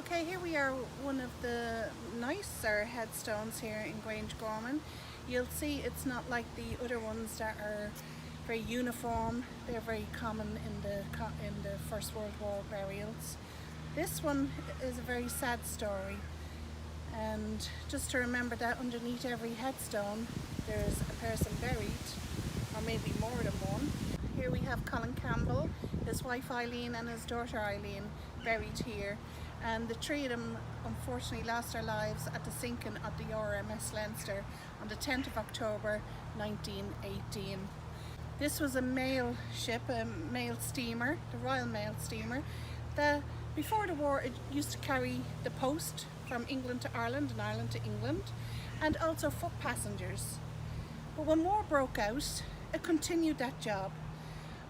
Okay, here we are, one of the nicer headstones here in Grangegorman. You'll see it's not like the other ones that are very uniform. They're very common in the First World War burials. This one is a very sad story, and just to remember that underneath every headstone there's a person buried, or maybe more than one. Here we have Colin Campbell, his wife Eileen and his daughter Eileen buried here, and the three of them unfortunately lost their lives at the sinking of the RMS Leinster on the 10th of October 1918. This was a mail ship, a mail steamer, the Royal Mail steamer, that before the war it used to carry the post from England to Ireland and Ireland to England, and also foot passengers. But when war broke out, it continued that job,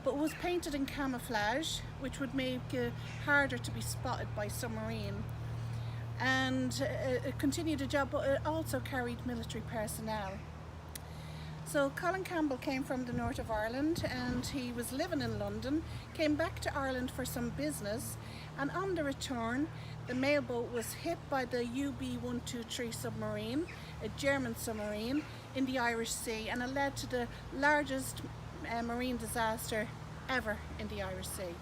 but was painted in camouflage, which would make it harder to be spotted by submarine. And it continued the job, but it also carried military personnel. So Colin Campbell came from the north of Ireland, and he was living in London, came back to Ireland for some business, and on the return the mailboat was hit by the UB-123 submarine, a German submarine, in the Irish Sea, and it led to the largest marine disaster ever in the Irish Sea.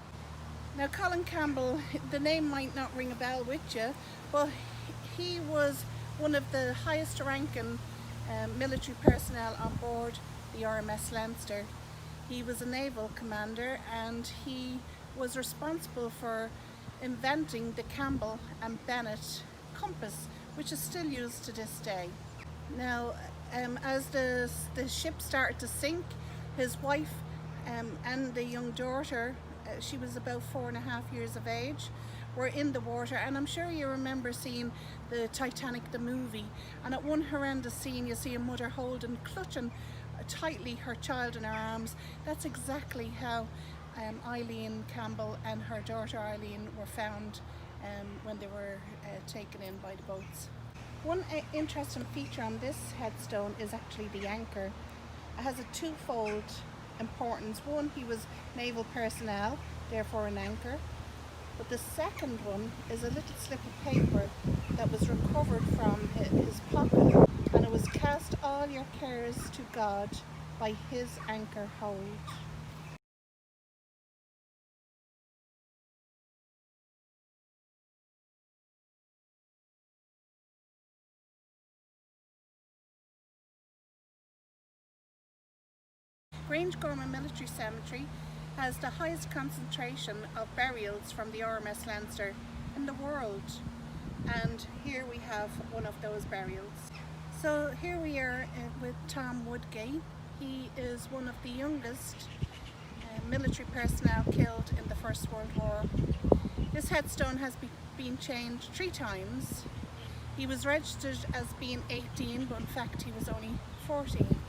Now Colin Campbell, the name might not ring a bell with you, but he was one of the highest ranking military personnel on board the RMS Leinster. He was a naval commander, and he was responsible for inventing the Campbell and Bennett compass, which is still used to this day. Now as the ship started to sink, his wife and the young daughter, she was about 4.5 years of age, were in the water. And I'm sure you remember seeing the Titanic, the movie, and at one horrendous scene you see a mother holding, clutching tightly her child in her arms. That's exactly how Eileen Campbell and her daughter Eileen were found when they were taken in by the boats. One interesting feature on this headstone is actually the anchor. It has a twofold importance. One, he was naval personnel, therefore an anchor. But the second one is a little slip of paper that was recovered from his pocket, and it was "Cast all your cares to God, by his anchor hold." Grangegorman Military Cemetery has the highest concentration of burials from the RMS Leinster in the world, and here we have one of those burials. So here we are with Tom Woodgay. He is one of the youngest military personnel killed in the First World War. This headstone has been changed 3 times. He was registered as being 18, but in fact he was only 14.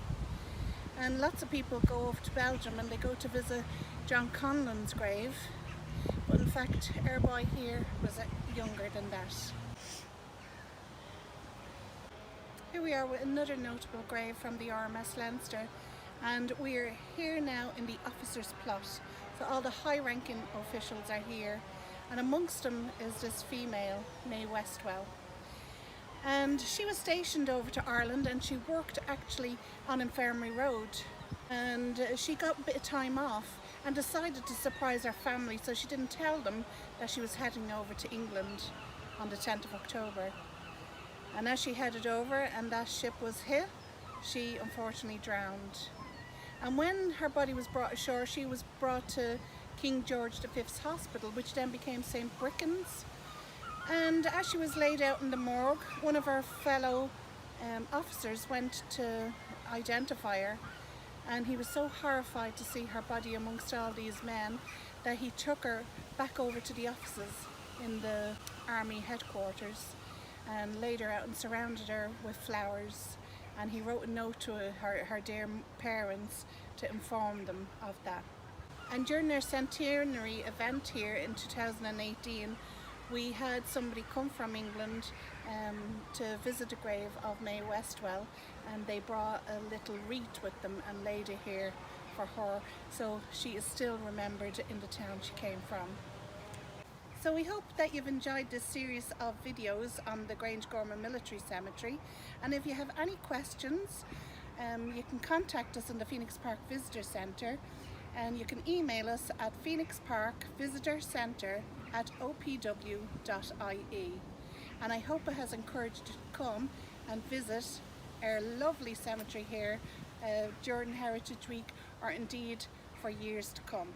And lots of people go off to Belgium and they go to visit John Conlon's grave, but in fact our boy here was younger than that. Here we are with another notable grave from the RMS Leinster, and we're here now in the officers' plot. So all the high-ranking officials are here, and amongst them is this female, Mae Westwell. And she was stationed over to Ireland, and she worked actually on Infirmary Road, and she got a bit of time off and decided to surprise her family, so she didn't tell them that she was heading over to England on the 10th of October. And as she headed over and that ship was hit, she unfortunately drowned. And when her body was brought ashore, she was brought to King George V's hospital, which then became St. Bricken's. And as she was laid out in the morgue, one of her fellow officers went to identify her, and he was so horrified to see her body amongst all these men that he took her back over to the offices in the army headquarters and laid her out and surrounded her with flowers, and he wrote a note to her dear parents to inform them of that. And during their centenary event here in 2018, we had somebody come from England to visit the grave of Mae Westwell, and they brought a little wreath with them and laid it here for her, so she is still remembered in the town she came from. So we hope that you've enjoyed this series of videos on the Grangegorman Military Cemetery, and if you have any questions, you can contact us in the Phoenix Park Visitor Centre, and you can email us at phoenixparkvisitorcentre@opw.ie. And I hope it has encouraged you to come and visit our lovely cemetery here during Heritage Week, or indeed for years to come.